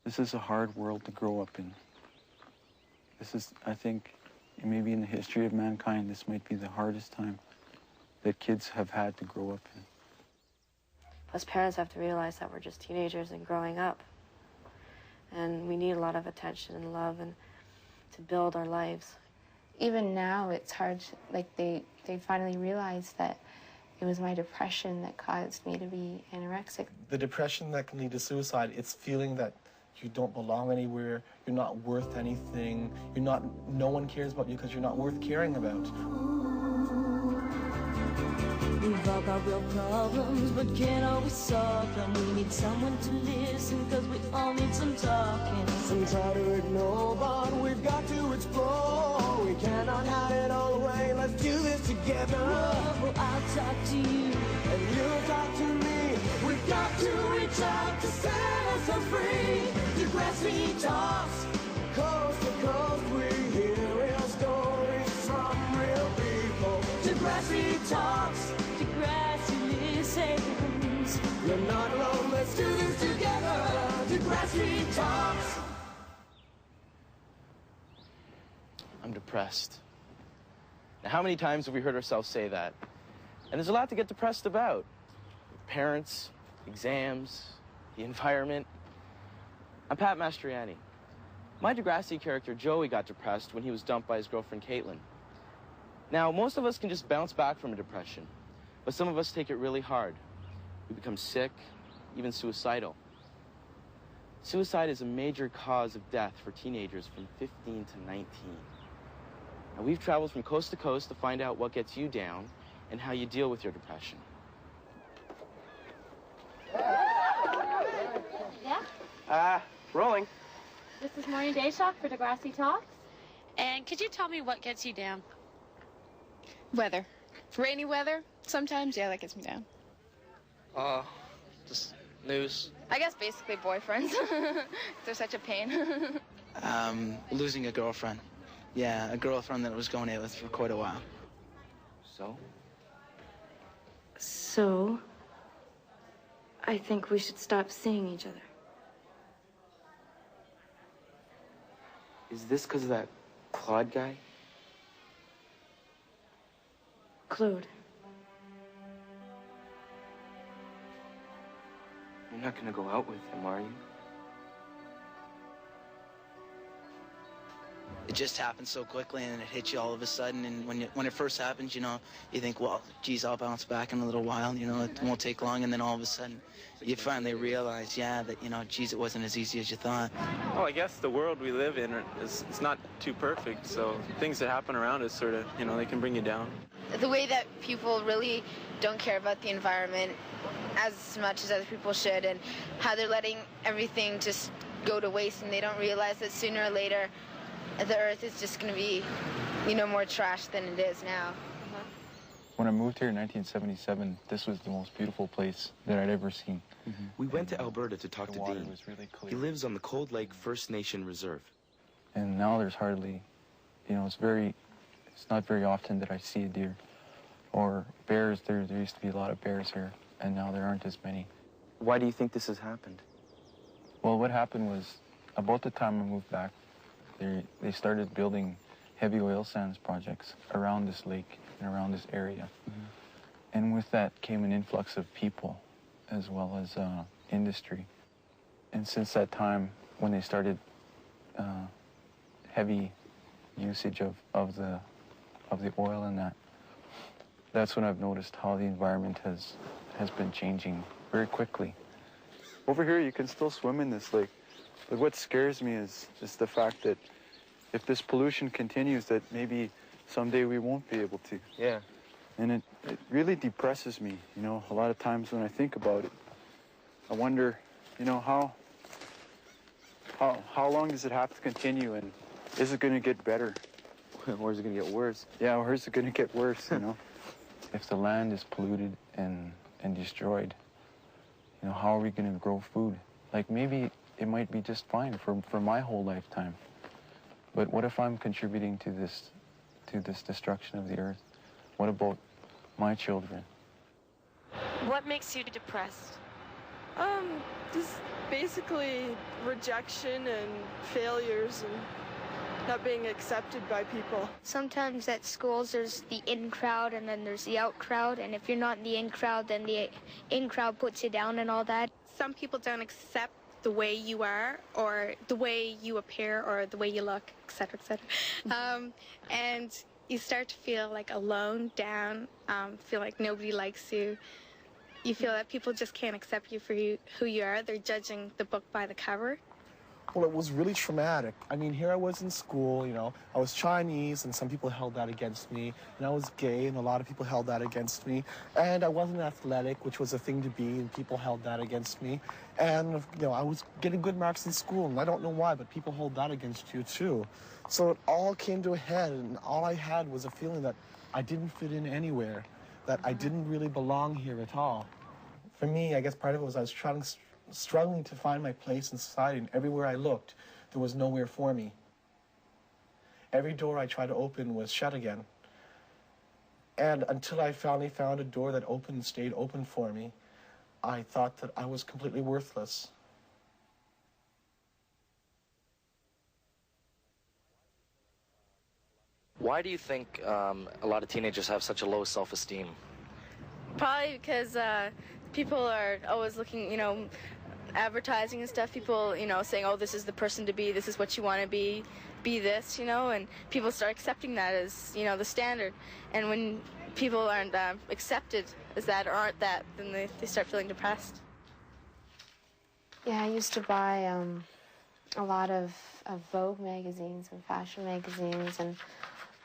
This is a hard world to grow up in. This is, I think, maybe in the history of mankind, this might be the hardest time that kids have had to grow up in. Us parents have to realize that we're just teenagers and growing up. And we need a lot of attention and love and to build our lives. Even now, it's hard, like they finally realized that it was my depression that caused me to be anorexic. The depression that can lead to suicide, it's feeling that you don't belong anywhere, you're not worth anything, no one cares about you because you're not worth caring about. We've all got real problems, but can't always solve them. We need someone to listen, cause we all need some talking. Some try to ignore, but we've got to explore. We cannot hide it all away, let's do this together. Well, I'll talk to you, and you'll talk to me. We've got to reach out to set ourselves free. Degrassi Talks, coast to coast, we hear real stories from real people. Degrassi Talks, Degrassi listens. you're not alone, let's do this together. Degrassi Talks. I'm depressed. Now, how many times have we heard ourselves say that? And there's a lot to get depressed about. Parents, exams, the environment. I'm Pat Mastroianni. My Degrassi character, Joey, got depressed when he was dumped by his girlfriend, Caitlin. Now, most of us can just bounce back from a depression, but some of us take it really hard. We become sick, even suicidal. Suicide is a major cause of death for teenagers from 15 to 19. Now, we've traveled from coast to coast to find out what gets you down and how you deal with your depression. Yeah? Rolling. This is Morning Day Shock for Degrassi Talks. And could you tell me what gets you down? Weather. Rainy weather, sometimes, yeah, that gets me down. Just news. I guess basically boyfriends. They're such a pain. Losing a girlfriend. Yeah, a girlfriend that I was going out with for quite a while. So? So, I think we should stop seeing each other. Is this because of that Claude guy? Claude. You're not gonna go out with him, are you? It just happened so quickly and it hits you all of a sudden. And when it first happens, you know, you think, well, geez, I'll bounce back in a little while. You know, it won't take long. And then all of a sudden, you finally realize, yeah, that, you know, geez, it wasn't as easy as you thought. Well, I guess the world we live in it's not too perfect. So things that happen around us sort of, you know, they can bring you down. The way that people really don't care about the environment as much as other people should, and how they're letting everything just go to waste, and they don't realize that sooner or later the earth is just going to be, you know, more trash than it is now. When I moved here in 1977, this was the most beautiful place that I'd ever seen. We went to Alberta to talk to Dean. Really clear. He lives on the Cold Lake First Nation Reserve. And now there's hardly, you know, it's not very often that I see a deer. Or bears, there used to be a lot of bears here, and now there aren't as many. Why do you think this has happened? Well, what happened was, about the time I moved back, they started building heavy oil sands projects around this lake and around this area. And with that came an influx of people as well as industry. And since that time, when they started heavy usage of the oil and that's when I've noticed how the environment has been changing very quickly. Over here, you can still swim in this lake. But what scares me is just the fact that if this pollution continues, that maybe someday we won't be able to. Yeah. And it really depresses me, you know, a lot of times when I think about it. I wonder, you know, how long does it have to continue, and is it going to get better? Or is it going to get worse? Yeah, or is it going to get worse, you know? If the land is polluted and destroyed, you know, how are we going to grow food? Like, maybe it might be just fine for my whole lifetime. But what if I'm contributing to this destruction of the earth? What about my children? What makes you depressed? Just basically rejection and failures and not being accepted by people. Sometimes at schools there's the in crowd and then there's the out crowd, and if you're not in the in crowd, then the in crowd puts you down and all that. Some people don't accept the way you are or the way you appear or the way you look, etc., etc. And you start to feel like alone, down, feel like nobody likes you. You feel that people just can't accept you for who you are. They're judging the book by the cover. Well, it was really traumatic. I mean, here I was in school, you know, I was Chinese and some people held that against me, and I was gay and a lot of people held that against me, and I wasn't athletic, which was a thing to be, and people held that against me, and, you know, I was getting good marks in school, and I don't know why, but people hold that against you too. So it all came to a head, and all I had was a feeling that I didn't fit in anywhere, that I didn't really belong here at all. For me, I guess part of it was I was struggling to find my place in society, and everywhere I looked, there was nowhere for me. Every door I tried to open was shut again. And until I finally found a door that opened and stayed open for me, I thought that I was completely worthless. Why do you think a lot of teenagers have such a low self-esteem? Probably because people are always looking, you know, advertising and stuff, people, you know, saying, oh, this is the person to be, this is what you want to be this, you know, and people start accepting that as, you know, the standard. And when people aren't accepted as that or aren't that, then they start feeling depressed. Yeah, I used to buy a lot of Vogue magazines and fashion magazines, and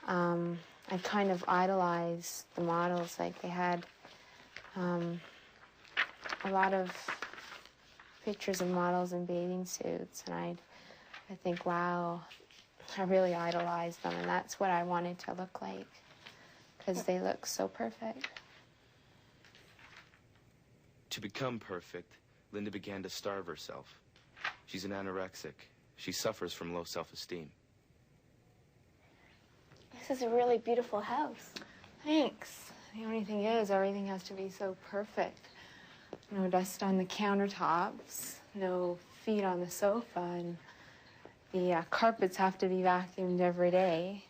I kind of idolized the models. Like, they had a lot of pictures of models in bathing suits, and I think, wow, I really idolized them, and that's what I wanted to look like, because they look so perfect. To become perfect, Linda began to starve herself. She's an anorexic. She suffers from low self-esteem. This is a really beautiful house. Thanks. The only thing is, everything has to be so perfect. No dust on the countertops, no feet on the sofa, and the carpets have to be vacuumed every day.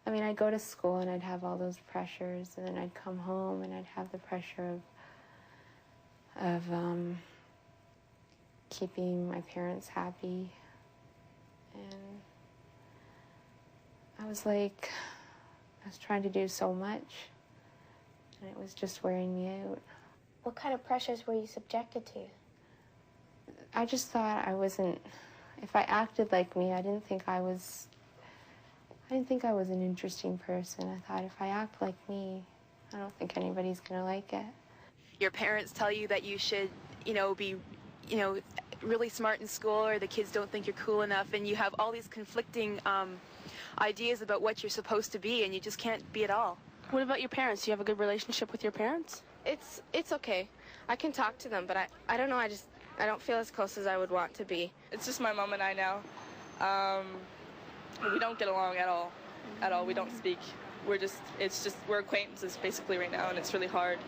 I mean, I'd go to school and I'd have all those pressures, and then I'd come home and I'd have the pressure of keeping my parents happy. And I was like, I was trying to do so much, and it was just wearing me out. What kind of pressures were you subjected to? I just thought I wasn't, if I acted like me, I didn't think I was an interesting person. I thought if I act like me, I don't think anybody's gonna like it. Your parents tell you that you should, you know, be, you know, really smart in school, or the kids don't think you're cool enough, and you have all these conflicting ideas about what you're supposed to be, and you just can't be at all. What about your parents? Do you have a good relationship with your parents? It's okay. I can talk to them, but I don't know, I don't feel as close as I would want to be. It's just my mom and I now. We don't get along at all. At all. We don't speak. We're acquaintances basically right now, and it's really hard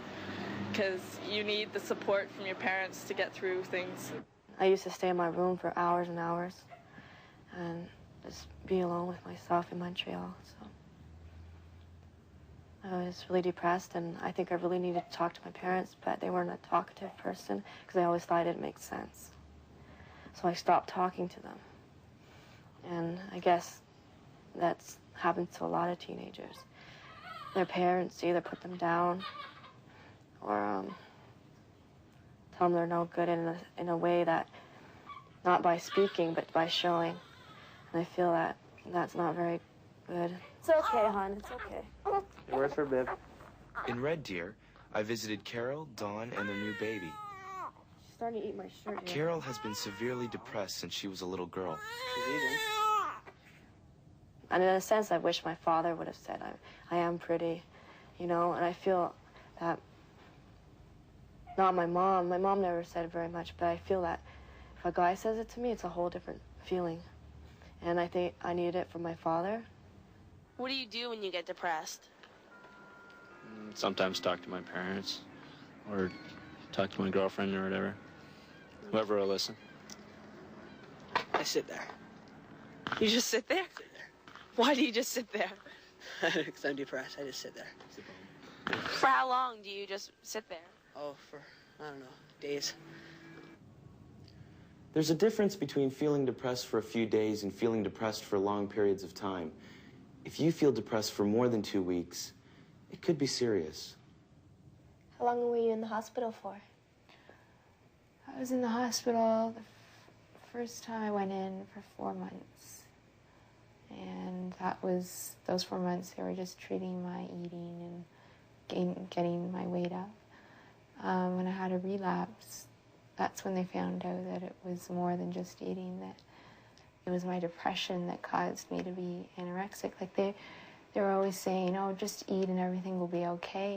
because you need the support from your parents to get through things. I used to stay in my room for hours and hours and just be alone with myself in Montreal. So I was really depressed, and I think I really needed to talk to my parents, but they weren't a talkative person because I always thought it didn't make sense. So I stopped talking to them. And I guess that's happened to a lot of teenagers. Their parents either put them down or tell them they're no good in a way that, not by speaking, but by showing. And I feel that that's not very good. It's okay, hon. It's okay. Where's her bib? In Red Deer, I visited Carol, Dawn, and their new baby. She's starting to eat my shirt here. Carol has been severely depressed since she was a little girl. She's eating. And in a sense, I wish my father would have said, I am pretty, you know, and I feel that, not my mom never said very much, but I feel that if a guy says it to me, it's a whole different feeling. And I think I need it from my father. What do you do when you get depressed? Sometimes talk to my parents, or talk to my girlfriend or whatever. Whoever will listen. I sit there. You just sit there? Why do you just sit there? Because I'm depressed. I just sit there. For how long do you just sit there? Oh, for, I don't know, days. There's a difference between feeling depressed for a few days and feeling depressed for long periods of time. If you feel depressed for more than 2 weeks, it could be serious. How long were you in the hospital for? I was in the hospital the first time I went in for 4 months. And those 4 months, they were just treating my eating and getting my weight up. When I had a relapse, that's when they found out that it was more than just eating, that it was my depression that caused me to be anorexic. Like they were always saying, oh, just eat and everything will be okay.